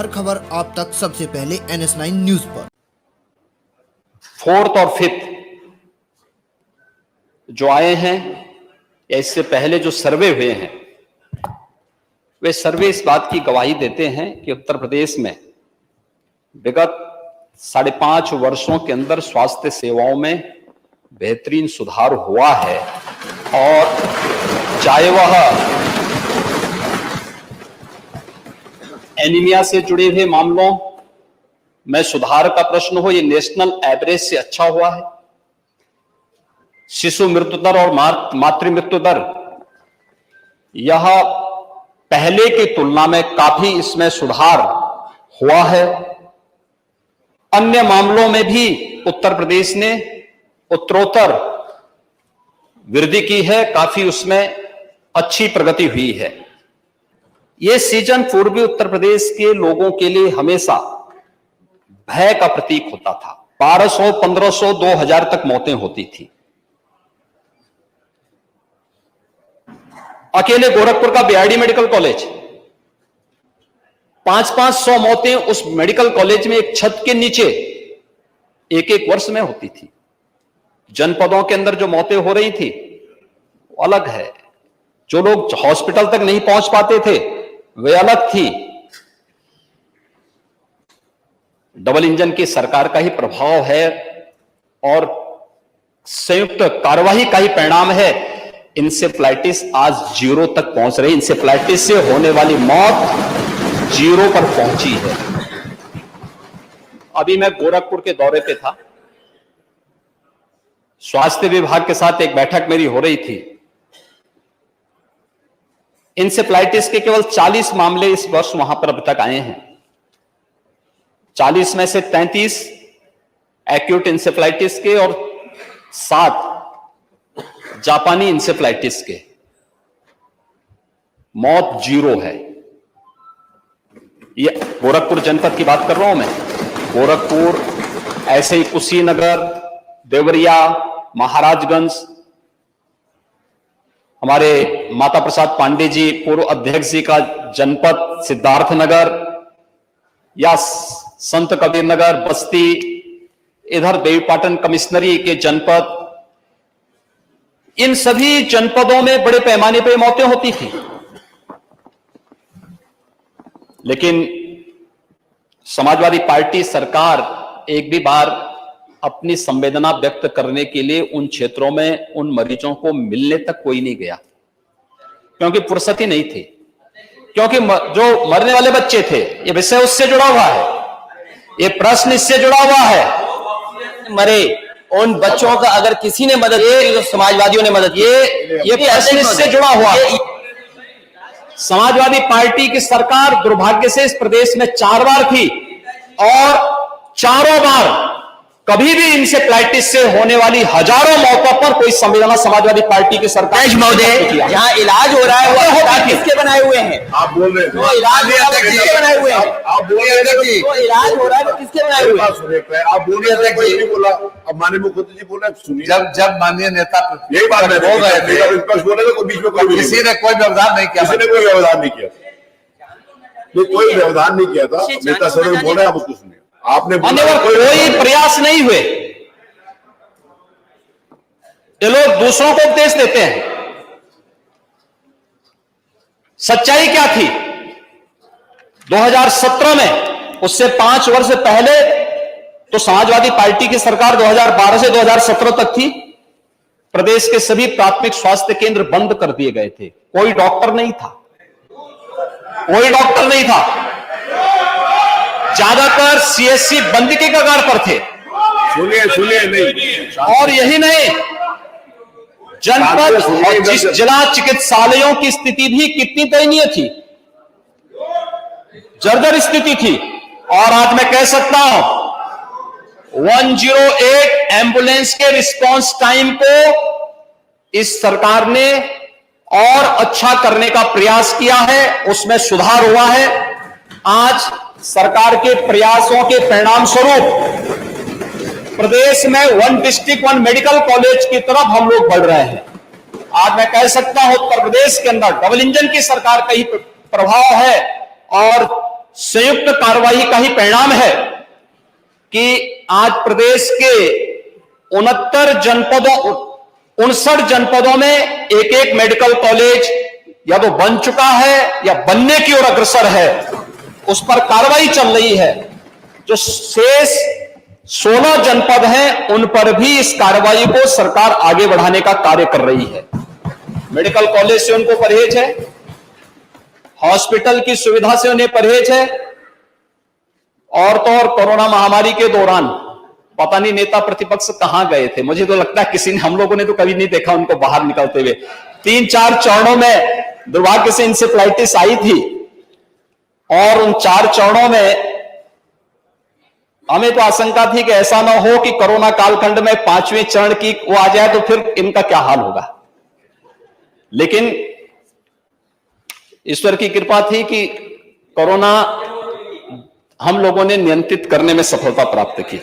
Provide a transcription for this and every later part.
हर खबर आप तक सबसे पहले NS9 न्यूज पर। 4th और 5th जो आए हैं या इससे पहले जो सर्वे हुए हैं, वे सर्वे इस बात की गवाही देते हैं कि उत्तर प्रदेश में विगत 5.5 वर्षों के अंदर स्वास्थ्य सेवाओं में बेहतरीन सुधार हुआ है। और चाहे वह एनीमिया से जुड़े हुए मामलों में सुधार का प्रश्न हो, ये नेशनल एवरेज से अच्छा हुआ है। शिशु मृत्यु दर और मातृ मृत्यु दर यह पहले की तुलना में काफी इसमें सुधार हुआ है। अन्य मामलों में भी उत्तर प्रदेश ने उत्तरोत्तर वृद्धि की है, काफी उसमें अच्छी प्रगति हुई है। यह सीजन पूर्वी उत्तर प्रदेश के लोगों के लिए हमेशा भय का प्रतीक होता था। 1200, 1500, 2000 तक मौतें होती थी। अकेले गोरखपुर का बीआरडी मेडिकल कॉलेज 500 मौतें उस मेडिकल कॉलेज में एक छत के नीचे एक वर्ष में होती थी। जनपदों के अंदर जो मौतें हो रही थी वो अलग है। जो लोग हॉस्पिटल तक नहीं पहुंच पाते थे वे अलग थी। डबल इंजन की सरकार का ही प्रभाव है और संयुक्त कार्यवाही का ही परिणाम है। इंसेफ्लाइटिस आज 0 तक पहुंच रही। इंसेफ्लाइटिस से होने वाली मौत 0 पर पहुंची है। अभी मैं गोरखपुर के दौरे पे था, स्वास्थ्य विभाग के साथ एक बैठक मेरी हो रही थी। इंसेफ्लाइटिस के केवल 40 मामले इस वर्ष वहां पर अब तक आए हैं। 40 में से 33 एक्यूट इंसेफ्लाइटिस के और 7 जापानी इंसेफ्लाइटिस के। मौत 0 है। ये गोरखपुर जनपद की बात कर रहा हूं मैं। गोरखपुर, ऐसे ही कुशीनगर, देवरिया, महाराजगंज, हमारे माता प्रसाद पांडे जी पूर्व अध्यक्ष जी का जनपद सिद्धार्थनगर, या संत कबीर नगर, बस्ती, इधर देवीपाटन कमिश्नरी के जनपद, इन सभी जनपदों में बड़े पैमाने पर मौतें होती थी। लेकिन समाजवादी पार्टी सरकार एक भी बार अपनी संवेदना व्यक्त करने के लिए उन क्षेत्रों में उन मरीजों को मिलने तक कोई नहीं गया, क्योंकि फुर्सत ही नहीं थी। क्योंकि जो मरने वाले बच्चे थे, ये विषय उससे जुड़ा हुआ है, ये प्रश्न इससे जुड़ा हुआ है। मरे उन बच्चों का अगर किसी ने मदद की तो समाजवादियों ने मदद की। ये प्रश्न इससे जुड़ा हुआ है। समाजवादी पार्टी की सरकार दुर्भाग्य से इस प्रदेश में 4 बार थी और चारों बार कभी भी इंसेफ्लाइटिस से होने वाली हजारों मौतों पर कोई संवेदना समाजवादी पार्टी की सरकार महोदय, जहां इलाज हो रहा है वो किसके बनाए हुए हैं? आप बोल रहे हैं इलाज हो रहा है किसके बनाए हुए हैं? आप बोल रहे थे वो इलाज हो रहा है तो किसके बनाए हुए हैं? आप बोल रहे थे, कोई नहीं बोला। अब माननीय मुख्यमंत्री जी बोल रहे हैं, सुनिए। जब माननीय नेता यही बात मैं बोल रहे थे, विपक्ष बोल रहे थे, कोई बीच में कोई किसी ने कोई व्यवधान नहीं किया। किसी ने कोई व्यवधान नहीं किया। कोई व्यवधान नहीं किया था। नेता सर बोल रहे हैं, आप उसको सुनिए। आपने कोई प्रयास नहीं हुए। ये लोग दूसरों को उपदेश देते हैं। सच्चाई क्या थी? 2017 में, उससे 5 वर्ष पहले तो समाजवादी पार्टी की सरकार 2012 से 2017 तक थी। प्रदेश के सभी प्राथमिक स्वास्थ्य केंद्र बंद कर दिए गए थे। कोई डॉक्टर नहीं था, कोई डॉक्टर नहीं था। ज्यादातर सीएससी बंद के कगार पर थे। सुनिए नहीं। और यही नहीं, जनपद और जिला चिकित्सालयों की स्थिति भी कितनी दयनीय थी, जर्जर स्थिति थी। और आज मैं कह सकता हूं 108 एम्बुलेंस के रिस्पांस टाइम को इस सरकार ने और अच्छा करने का प्रयास किया है, उसमें सुधार हुआ है। आज सरकार के प्रयासों के परिणाम स्वरूप प्रदेश में 1 डिस्ट्रिक्ट 1 मेडिकल कॉलेज की तरफ हम लोग बढ़ रहे हैं। आज मैं कह सकता हूं उत्तर प्रदेश के अंदर डबल इंजन की सरकार का ही प्रभाव है और संयुक्त कार्रवाई का ही परिणाम है कि आज प्रदेश के 59 जनपदों में एक एक मेडिकल कॉलेज या तो बन चुका है या बनने की ओर अग्रसर है, उस पर कार्रवाई चल रही है। जो शेष 16 जनपद हैं उन पर भी इस कार्रवाई को सरकार आगे बढ़ाने का कार्य कर रही है। मेडिकल कॉलेज से उनको परहेज है, हॉस्पिटल की सुविधा से उन्हें परहेज है। और तो और कोरोना महामारी के दौरान पता नहीं नेता प्रतिपक्ष कहां गए थे, मुझे तो लगता है किसी ने, हम लोगों ने तो कभी नहीं देखा उनको बाहर निकलते हुए। 3-4 चरणों में दुर्भाग्य से इंसेफ्लाइटिस आई थी और उन 4 चरणों में हमें तो आशंका थी कि ऐसा ना हो कि कोरोना कालखंड में 5वें चरण की वो आ जाए तो फिर इनका क्या हाल होगा। लेकिन ईश्वर की कृपा थी कि कोरोना हम लोगों ने नियंत्रित करने में सफलता प्राप्त की।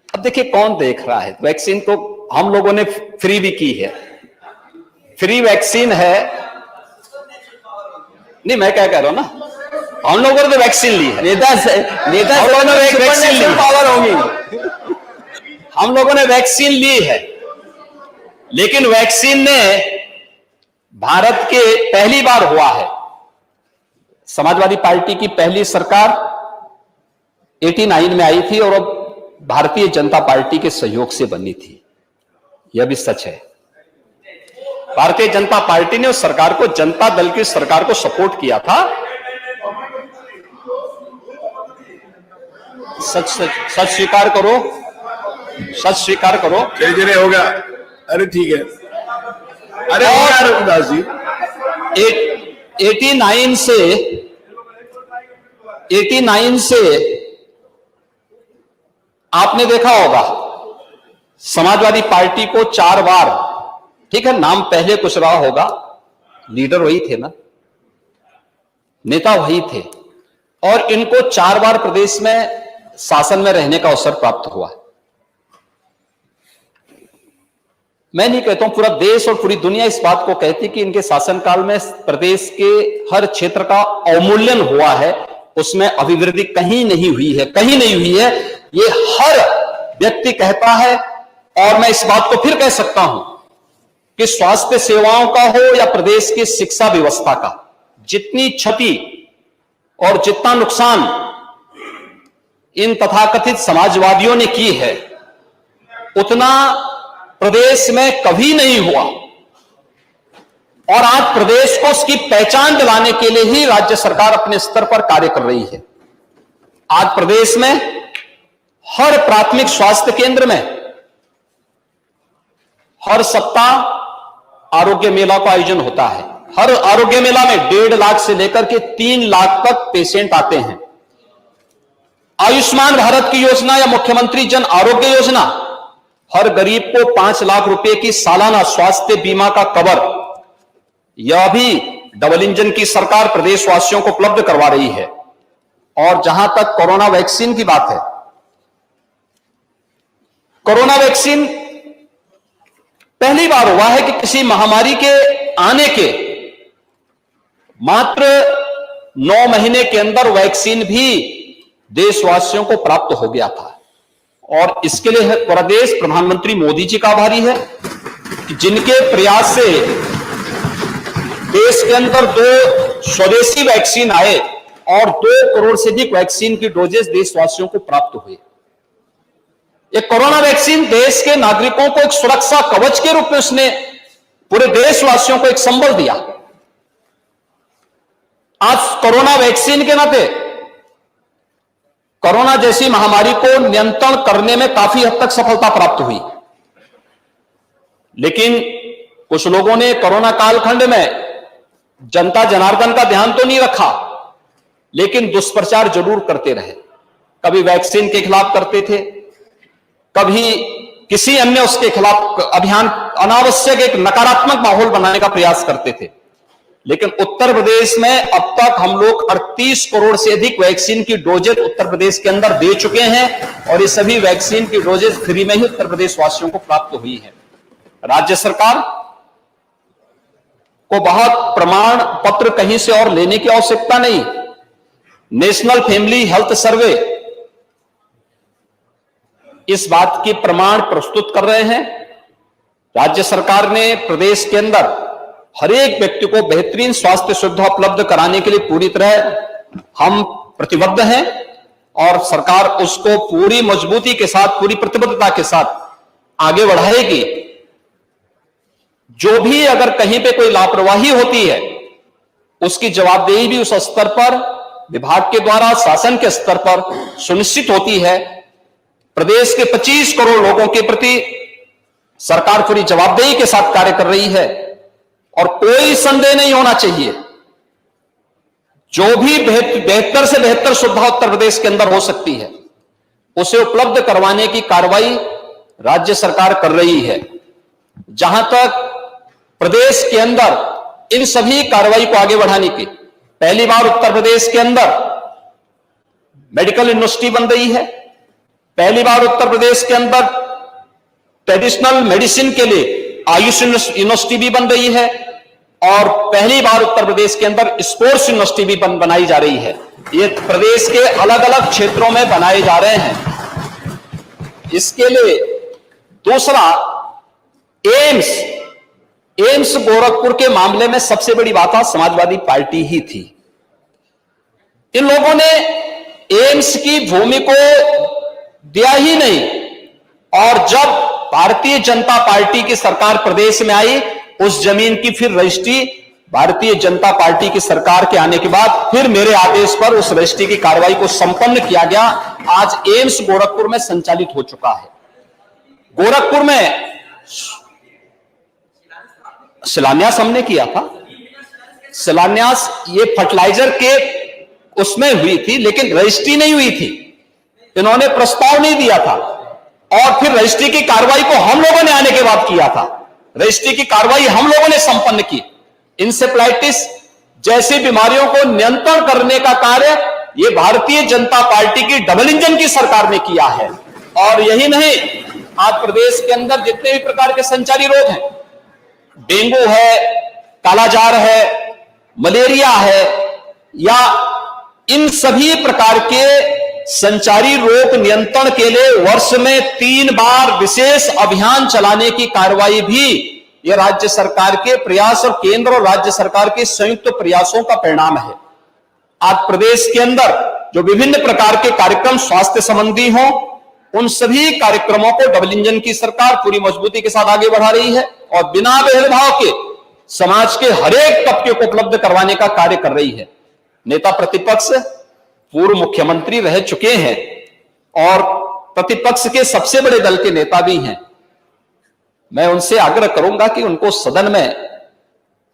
अब देखिए कौन देख रहा है, वैक्सीन तो हम लोगों ने फ्री भी की है, फ्री वैक्सीन है। नहीं, मैं क्या कह रहा हूं ना, हम लोगों ने तो वैक्सीन ली है, नेता वैक्सीन ली, पावर होगी, हम लोगों ने वैक्सीन ली है। लेकिन वैक्सीन ने भारत के पहली बार हुआ है, समाजवादी पार्टी की पहली सरकार 89 में आई थी और अब भारतीय जनता पार्टी के सहयोग से बनी थी। यह भी सच है, भारतीय जनता पार्टी ने उस सरकार को, जनता दल की सरकार को सपोर्ट किया था। सच स्वीकार करो, सच स्वीकार करो। धीरे हो गया, अरे ठीक है, अरे रघुदास जी 89 से आपने देखा होगा समाजवादी पार्टी को 4 बार, ठीक है नाम पहले कुछ रहा होगा, लीडर वही थे ना, नेता वही थे, और इनको 4 बार प्रदेश में शासन में रहने का अवसर प्राप्त हुआ। मैं नहीं कहता हूं, पूरा देश और पूरी दुनिया इस बात को कहती कि इनके शासनकाल में प्रदेश के हर क्षेत्र का अवमूल्यन हुआ है, उसमें अभिवृद्धि कहीं नहीं हुई है, कहीं नहीं हुई है। ये हर व्यक्ति कहता है और मैं इस बात को फिर कह सकता हूं कि स्वास्थ्य सेवाओं का हो या प्रदेश की शिक्षा व्यवस्था का, जितनी क्षति और जितना नुकसान इन तथाकथित समाजवादियों ने की है, उतना प्रदेश में कभी नहीं हुआ। और आज प्रदेश को उसकी पहचान दिलाने के लिए ही राज्य सरकार अपने स्तर पर कार्य कर रही है। आज प्रदेश में हर प्राथमिक स्वास्थ्य केंद्र में हर सप्ताह आरोग्य मेला का आयोजन होता है। हर आरोग्य मेला में 1.5 लाख से लेकर के 3 लाख तक पेशेंट आते हैं। आयुष्मान भारत की योजना या मुख्यमंत्री जन आरोग्य योजना हर गरीब को 5 लाख रुपए की सालाना स्वास्थ्य बीमा का कवर, यह भी डबल इंजन की सरकार प्रदेशवासियों को उपलब्ध करवा रही है। और जहां तक कोरोना वैक्सीन की बात है, कोरोना वैक्सीन पहली बार हुआ है कि किसी महामारी के आने के मात्र 9 महीने के अंदर वैक्सीन भी देशवासियों को प्राप्त हो गया था। और इसके लिए प्रदेश प्रधानमंत्री मोदी जी का आभारी है कि जिनके प्रयास से देश के अंदर 2 स्वदेशी वैक्सीन आए और 2 करोड़ से अधिक वैक्सीन की डोजेस देशवासियों को प्राप्त हुए। ये कोरोना वैक्सीन देश के नागरिकों को एक सुरक्षा कवच के रूप में उसने पूरे देशवासियों को एक संबल दिया। आज कोरोना वैक्सीन के नाते कोरोना जैसी महामारी को नियंत्रण करने में काफी हद तक सफलता प्राप्त हुई। लेकिन कुछ लोगों ने कोरोना कालखंड में जनता जनार्दन का ध्यान तो नहीं रखा, लेकिन दुष्प्रचार जरूर करते रहे। कभी वैक्सीन के खिलाफ करते थे, कभी किसी अन्य उसके खिलाफ अभियान, अनावश्यक एक नकारात्मक माहौल बनाने का प्रयास करते थे। लेकिन उत्तर प्रदेश में अब तक हम लोग 38 करोड़ से अधिक वैक्सीन की डोजेज उत्तर प्रदेश के अंदर दे चुके हैं और ये सभी वैक्सीन की डोजेज फ्री में ही उत्तर प्रदेश वासियों को प्राप्त हुई है। राज्य सरकार को बहुत प्रमाण पत्र कहीं से और लेने की आवश्यकता नहीं। नेशनल फैमिली हेल्थ सर्वे इस बात की प्रमाण प्रस्तुत कर रहे हैं। राज्य सरकार ने प्रदेश के अंदर हर एक व्यक्ति को बेहतरीन स्वास्थ्य सुविधा उपलब्ध कराने के लिए पूरी तरह हम प्रतिबद्ध हैं और सरकार उसको पूरी मजबूती के साथ, पूरी प्रतिबद्धता के साथ आगे बढ़ाएगी। जो भी अगर कहीं पे कोई लापरवाही होती है उसकी जवाबदेही भी उस स्तर पर विभाग के द्वारा, शासन के स्तर पर सुनिश्चित होती है। प्रदेश के 25 करोड़ लोगों के प्रति सरकार पूरी जवाबदेही के साथ कार्य कर रही है और कोई संदेह नहीं होना चाहिए, जो भी बेहतर से बेहतर सुविधा उत्तर प्रदेश के अंदर हो सकती है उसे उपलब्ध करवाने की कार्रवाई राज्य सरकार कर रही है। जहां तक प्रदेश के अंदर इन सभी कार्रवाई को आगे बढ़ाने की, पहली बार उत्तर प्रदेश के अंदर मेडिकल यूनिवर्सिटी बन रही है। पहली बार उत्तर प्रदेश के अंदर ट्रेडिशनल मेडिसिन के लिए आयुष यूनिवर्सिटी भी बन रही है और पहली बार उत्तर प्रदेश के अंदर स्पोर्ट्स यूनिवर्सिटी भी बनाई जा रही है। ये प्रदेश के अलग अलग क्षेत्रों में बनाए जा रहे हैं। इसके लिए दूसरा, एम्स गोरखपुर के मामले में सबसे बड़ी बात समाजवादी पार्टी ही थी। इन लोगों ने एम्स की भूमि को दिया ही नहीं और जब भारतीय जनता पार्टी की सरकार प्रदेश में आई, उस जमीन की फिर रजिस्ट्री भारतीय जनता पार्टी की सरकार के आने के बाद फिर मेरे आदेश पर उस रजिस्ट्री की कार्रवाई को संपन्न किया गया। आज एम्स गोरखपुर में संचालित हो चुका है। गोरखपुर में शिलान्यास हमने किया था। शिलान्यास ये फर्टिलाइजर के उसमें हुई थी, लेकिन रजिस्ट्री नहीं हुई थी। इन्होंने प्रस्ताव नहीं दिया था और फिर रजिस्ट्री की कार्रवाई को हम लोगों ने आने के बाद किया था। रजिस्ट्री की कार्रवाई हम लोगों ने संपन्न की। इंसेफ्लाइटिस जैसी बीमारियों को नियंत्रण करने का कार्य ये भारतीय जनता पार्टी की डबल इंजन की सरकार ने किया है। और यही नहीं, आज प्रदेश के अंदर जितने भी प्रकार के संचारी रोग हैं, डेंगू है, कालाजार है, मलेरिया है, या इन सभी प्रकार के संचारी रोग नियंत्रण के लिए वर्ष में 3 बार विशेष अभियान चलाने की कार्रवाई भी यह राज्य सरकार के प्रयास और केंद्र और राज्य सरकार के संयुक्त प्रयासों का परिणाम है। आज प्रदेश के अंदर जो विभिन्न प्रकार के कार्यक्रम स्वास्थ्य संबंधी हों, उन सभी कार्यक्रमों को डबल इंजन की सरकार पूरी मजबूती के साथ आगे बढ़ा रही है और बिना भेदभाव के समाज के हर एक तबके को उपलब्ध करवाने का कार्य कर रही है। नेता प्रतिपक्ष पूर्व मुख्यमंत्री रह चुके हैं और प्रतिपक्ष के सबसे बड़े दल के नेता भी हैं। मैं उनसे आग्रह करूंगा कि उनको सदन में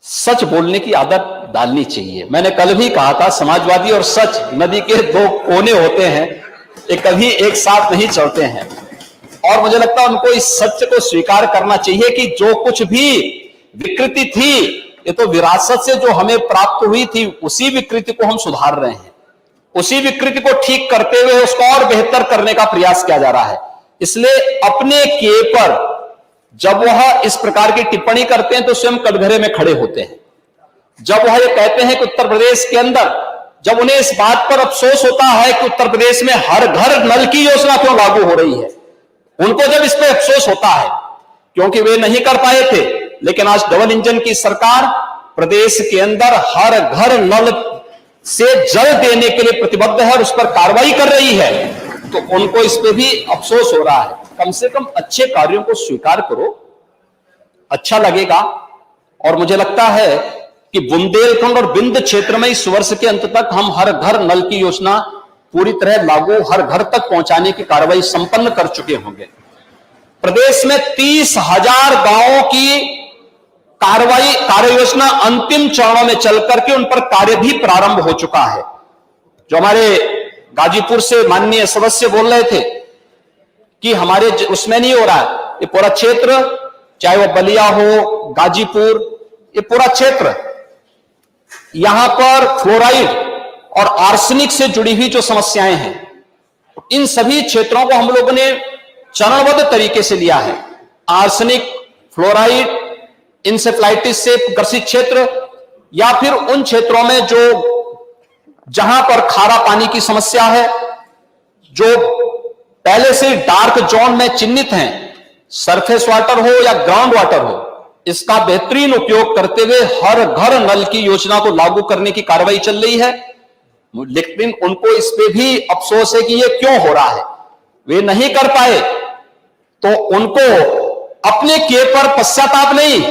सच बोलने की आदत डालनी चाहिए। मैंने कल भी कहा था, समाजवादी और सच नदी के 2 कोने होते हैं, ये कभी एक साथ नहीं चलते हैं। और मुझे लगता है उनको इस सत्य को स्वीकार करना चाहिए कि जो कुछ भी विकृति थी, ये तो विरासत से जो हमें प्राप्त हुई थी, उसी विकृति को हम सुधार रहे हैं। उसी विकृति को ठीक करते हुए उसको और बेहतर करने का प्रयास किया जा रहा है। इसलिए अपने किए पर जब वह इस प्रकार की टिप्पणी करते हैं तो स्वयं कटघरे में खड़े होते हैं। जब वह ये कहते हैं कि उत्तर प्रदेश के अंदर, जब उन्हें इस बात पर अफसोस होता है कि उत्तर प्रदेश में हर घर नल की योजना क्यों लागू हो रही है, उनको जब इस पर अफसोस होता है क्योंकि वे नहीं कर पाए थे, लेकिन आज डबल इंजन की सरकार प्रदेश के अंदर हर घर नल से जल देने के लिए प्रतिबद्ध है और उस पर कार्रवाई कर रही है, तो उनको इस पे भी अफसोस हो रहा है। कम से कम अच्छे कार्यों को स्वीकार करो, अच्छा लगेगा। और मुझे लगता है कि बुंदेलखंड और विंध्य क्षेत्र में इस वर्ष के अंत तक हम हर घर नल की योजना पूरी तरह लागू, हर घर तक पहुंचाने की कार्रवाई संपन्न कर चुके होंगे। प्रदेश में 30,000 गांवों की कार्य योजना अंतिम चरणों में चल करके उन पर कार्य भी प्रारंभ हो चुका है। जो हमारे गाजीपुर से माननीय सदस्य बोल रहे थे कि हमारे उसमें नहीं हो रहा है, ये पूरा क्षेत्र, चाहे वो बलिया हो, गाजीपुर, ये पूरा क्षेत्र, यहां पर फ्लोराइड और आर्सेनिक से जुड़ी हुई जो समस्याएं हैं, इन सभी क्षेत्रों को हम लोगों ने चरणबद्ध तरीके से लिया है। आर्सेनिक, फ्लोराइड इंसेफ्लाइटिस से ग्रसित क्षेत्र या फिर उन क्षेत्रों में जहां पर खारा पानी की समस्या है, जो पहले से डार्क जोन में चिन्हित हैं, सरफेस वाटर हो या ग्राउंड वाटर हो, इसका बेहतरीन उपयोग करते हुए हर घर नल की योजना को लागू करने की कार्रवाई चल रही है। लेकिन उनको इस पे भी अफसोस है कि ये क्यों हो रहा है, वे नहीं कर पाए, तो उनको अपने किए पर पश्चाताप नहीं,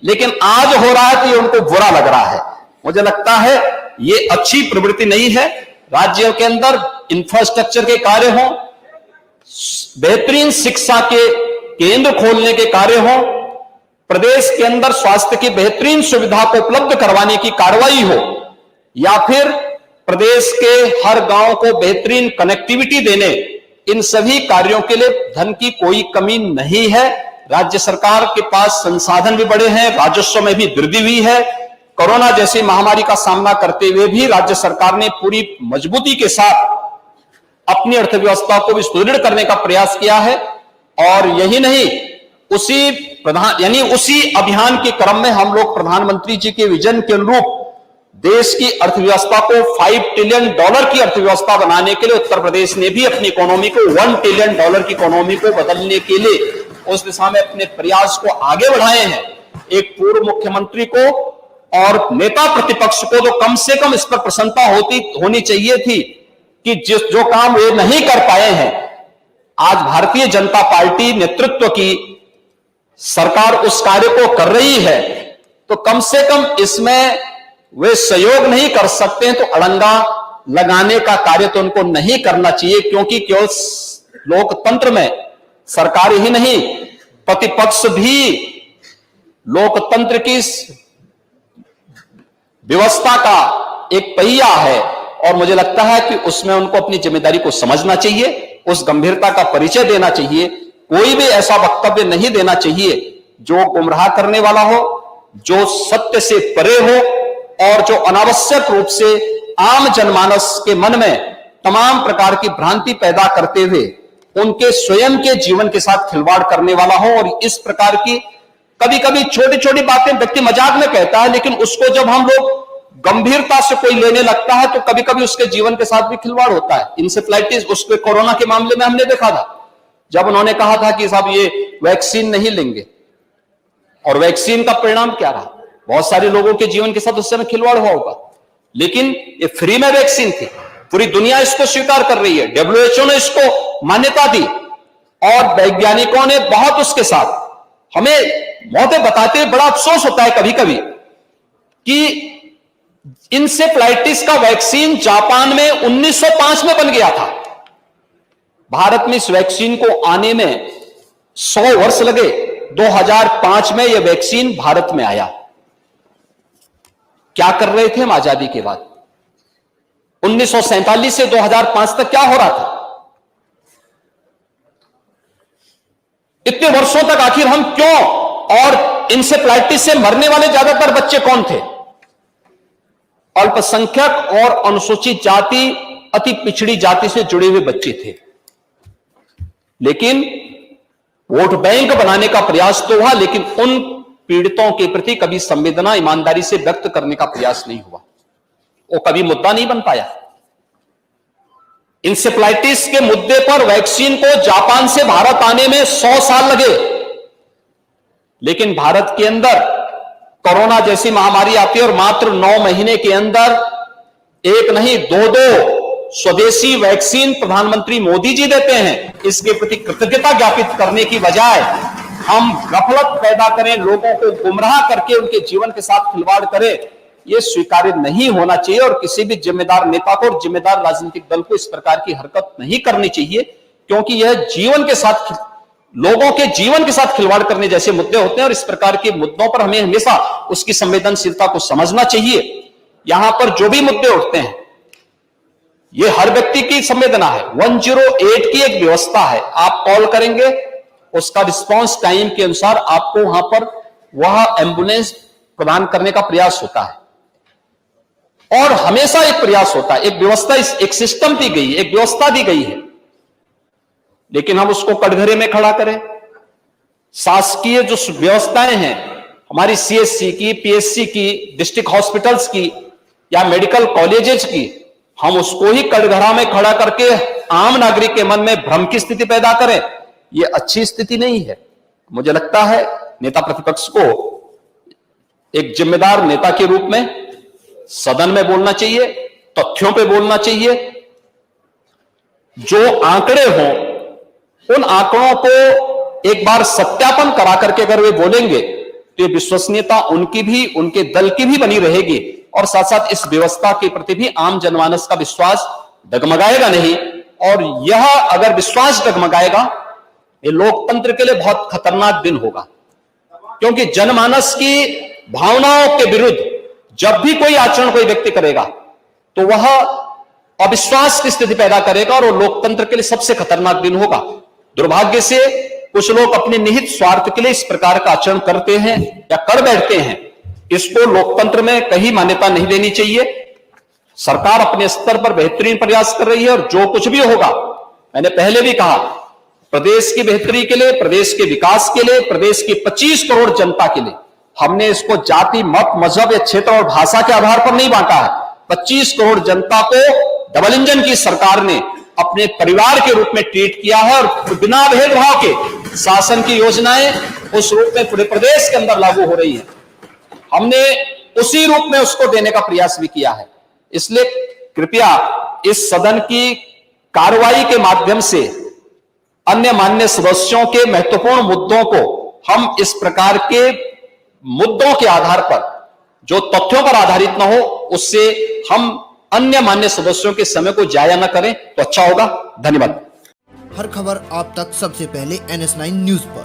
लेकिन आज हो रहा है तो ये उनको बुरा लग रहा है। मुझे लगता है ये अच्छी प्रवृत्ति नहीं है। राज्यों के अंदर इंफ्रास्ट्रक्चर के कार्य हो, बेहतरीन शिक्षा के केंद्र खोलने के कार्य हो, प्रदेश के अंदर स्वास्थ्य की बेहतरीन सुविधा को उपलब्ध करवाने की कार्रवाई हो, या फिर प्रदेश के हर गांव को बेहतरीन कनेक्टिविटी देने, इन सभी कार्यों के लिए धन की कोई कमी नहीं है। राज्य सरकार के पास संसाधन भी बड़े हैं, राजस्व में भी वृद्धि हुई है। कोरोना जैसी महामारी का सामना करते हुए भी राज्य सरकार ने पूरी मजबूती के साथ अपनी अर्थव्यवस्था को भी सुदृढ़ करने का प्रयास किया है। और यही नहीं, उसी अभियान के क्रम में हम लोग प्रधानमंत्री जी के विजन के अनुरूप देश की अर्थव्यवस्था को $5 ट्रिलियन की अर्थव्यवस्था बनाने के लिए उत्तर प्रदेश ने भी अपनी इकोनॉमी को $1 ट्रिलियन की इकोनॉमी को बदलने के लिए उस दिशा में अपने प्रयास को आगे बढ़ाए हैं। एक पूर्व मुख्यमंत्री को और नेता प्रतिपक्ष को तो कम से कम इस पर प्रसन्नता होनी चाहिए थी कि जो काम वे नहीं कर पाए हैं, आज भारतीय जनता पार्टी नेतृत्व की सरकार उस कार्य को कर रही है, तो कम से कम इसमें वे सहयोग नहीं कर सकते हैं तो अड़ंगा लगाने का कार्य तो उनको नहीं करना चाहिए, क्योंकि केवल लोकतंत्र में सरकार ही नहीं, प्रतिपक्ष भी लोकतंत्र की व्यवस्था का एक पहिया है। और मुझे लगता है कि उसमें उनको अपनी जिम्मेदारी को समझना चाहिए, उस गंभीरता का परिचय देना चाहिए। कोई भी ऐसा वक्तव्य नहीं देना चाहिए जो गुमराह करने वाला हो, जो सत्य से परे हो और जो अनावश्यक रूप से आम जनमानस के मन में तमाम प्रकार की भ्रांति पैदा करते हुए उनके स्वयं के जीवन के साथ खिलवाड़ करने वाला हो। और इस प्रकार की कभी कभी छोटी छोटी बातें व्यक्ति मजाक में कहता है, लेकिन उसको जब हम लोग गंभीरता से कोई लेने लगता है तो कभी कभी उसके जीवन के साथ भी खिलवाड़ होता है। इंसेफ्लाइटिस उसके कोरोना के मामले में हमने देखा था, जब उन्होंने कहा था कि साहब ये वैक्सीन नहीं लेंगे, और वैक्सीन का परिणाम क्या रहा, बहुत सारे लोगों के जीवन के साथ उस समय खिलवाड़ हुआ होगा। लेकिन ये फ्री में वैक्सीन थी, पूरी दुनिया इसको स्वीकार कर रही है, WHO ने इसको मान्यता दी और वैज्ञानिकों ने बहुत उसके साथ हमें मौतें बताते हुए बड़ा अफसोस होता है कभी कभी कि इंसेफ्लाइटिस का वैक्सीन जापान में 1905 में बन गया था। भारत में इस वैक्सीन को आने में 100 वर्ष लगे। 2005 में यह वैक्सीन भारत में आया। क्या कर रहे थे हम आजादी के बाद? 1947 से 2005 तक क्या हो रहा था? इतने वर्षों तक आखिर हम क्यों, और इंसेफ्लाइटिस से मरने वाले ज्यादातर बच्चे कौन थे? अल्पसंख्यक और अनुसूचित जाति, अति पिछड़ी जाति से जुड़े हुए बच्चे थे। लेकिन वोट बैंक बनाने का प्रयास तो हुआ, लेकिन उन पीड़ितों के प्रति कभी संवेदना ईमानदारी से व्यक्त करने का प्रयास नहीं हुआ, वो कभी मुद्दा नहीं बन पाया। इंसेफ्लाइटिस के मुद्दे पर वैक्सीन को जापान से भारत आने में 100 साल लगे, लेकिन भारत के अंदर कोरोना जैसी महामारी आती है और मात्र 9 महीने के अंदर एक नहीं 2 स्वदेशी वैक्सीन प्रधानमंत्री मोदी जी देते हैं। इसके प्रति कृतज्ञता ज्ञापित करने की बजाय हम गफलत पैदा करें, लोगों को गुमराह करके उनके जीवन के साथ खिलवाड़ करें, यह स्वीकार्य नहीं होना चाहिए। और किसी भी जिम्मेदार नेता को और जिम्मेदार राजनीतिक दल को इस प्रकार की हरकत नहीं करनी चाहिए, क्योंकि यह जीवन के साथ, लोगों के जीवन के साथ खिलवाड़ करने जैसे मुद्दे होते हैं। और इस प्रकार के मुद्दों पर हमें हमेशा उसकी संवेदनशीलता को समझना चाहिए। यहां पर जो भी मुद्दे उठते हैं, यह हर व्यक्ति की संवेदना है। 108 की एक व्यवस्था है, आप कॉल करेंगे, उसका रिस्पांस टाइम के अनुसार आपको वहां पर वह एम्बुलेंस प्रदान करने का प्रयास होता है। और हमेशा एक प्रयास होता है, एक व्यवस्था, एक सिस्टम दी गई है, एक व्यवस्था दी गई है, लेकिन हम उसको कटघरे में खड़ा करें। शासकीय जो व्यवस्थाएं हैं हमारी सीएचसी की, पीएचसी की, डिस्ट्रिक्ट हॉस्पिटल्स की या मेडिकल कॉलेजेस की, हम उसको ही कटघरा में खड़ा करके आम नागरिक के मन में भ्रम की स्थिति पैदा करें, यह अच्छी स्थिति नहीं है। मुझे लगता है नेता प्रतिपक्ष को एक जिम्मेदार नेता के रूप में सदन में बोलना चाहिए, तथ्यों पे बोलना चाहिए। जो आंकड़े हों, उन आंकड़ों को एक बार सत्यापन करा करके अगर वे बोलेंगे तो ये विश्वसनीयता उनकी भी, उनके दल की भी बनी रहेगी और साथ साथ इस व्यवस्था के प्रति भी आम जनमानस का विश्वास डगमगाएगा नहीं। और यह अगर विश्वास डगमगाएगा, ये लोकतंत्र के लिए बहुत खतरनाक दिन होगा, क्योंकि जनमानस की भावनाओं के विरुद्ध जब भी कोई आचरण कोई व्यक्ति करेगा तो वह अविश्वास की स्थिति पैदा करेगा और वो लोकतंत्र के लिए सबसे खतरनाक दिन होगा। दुर्भाग्य से कुछ लोग अपने निहित स्वार्थ के लिए इस प्रकार का आचरण करते हैं या कर बैठते हैं। इसको लोकतंत्र में कहीं मान्यता नहीं देनी चाहिए। सरकार अपने स्तर पर बेहतरीन प्रयास कर रही है और जो कुछ भी होगा, मैंने पहले भी कहा, प्रदेश की बेहतरी के लिए, प्रदेश के विकास के लिए, प्रदेश की 25 करोड़ जनता के लिए हमने इसको जाति, मत, मजहब या क्षेत्र और भाषा के आधार पर नहीं बांटा है। 25 करोड़ जनता को डबल इंजन की सरकार ने अपने परिवार के रूप में ट्रीट किया है और बिना भेदभाव के शासन की योजनाएं उस रूप में पूरे प्रदेश के अंदर लागू हो रही है। हमने उसी रूप में उसको देने का प्रयास भी किया है। इसलिए कृपया इस सदन की कार्रवाई के माध्यम से अन्य माननीय सदस्यों के महत्वपूर्ण मुद्दों को हम इस प्रकार के मुद्दों के आधार पर, जो तथ्यों पर आधारित न हो, उससे हम अन्य माननीय सदस्यों के समय को जाया न करें तो अच्छा होगा। धन्यवाद। हर खबर आप तक सबसे पहले NS9 न्यूज पर।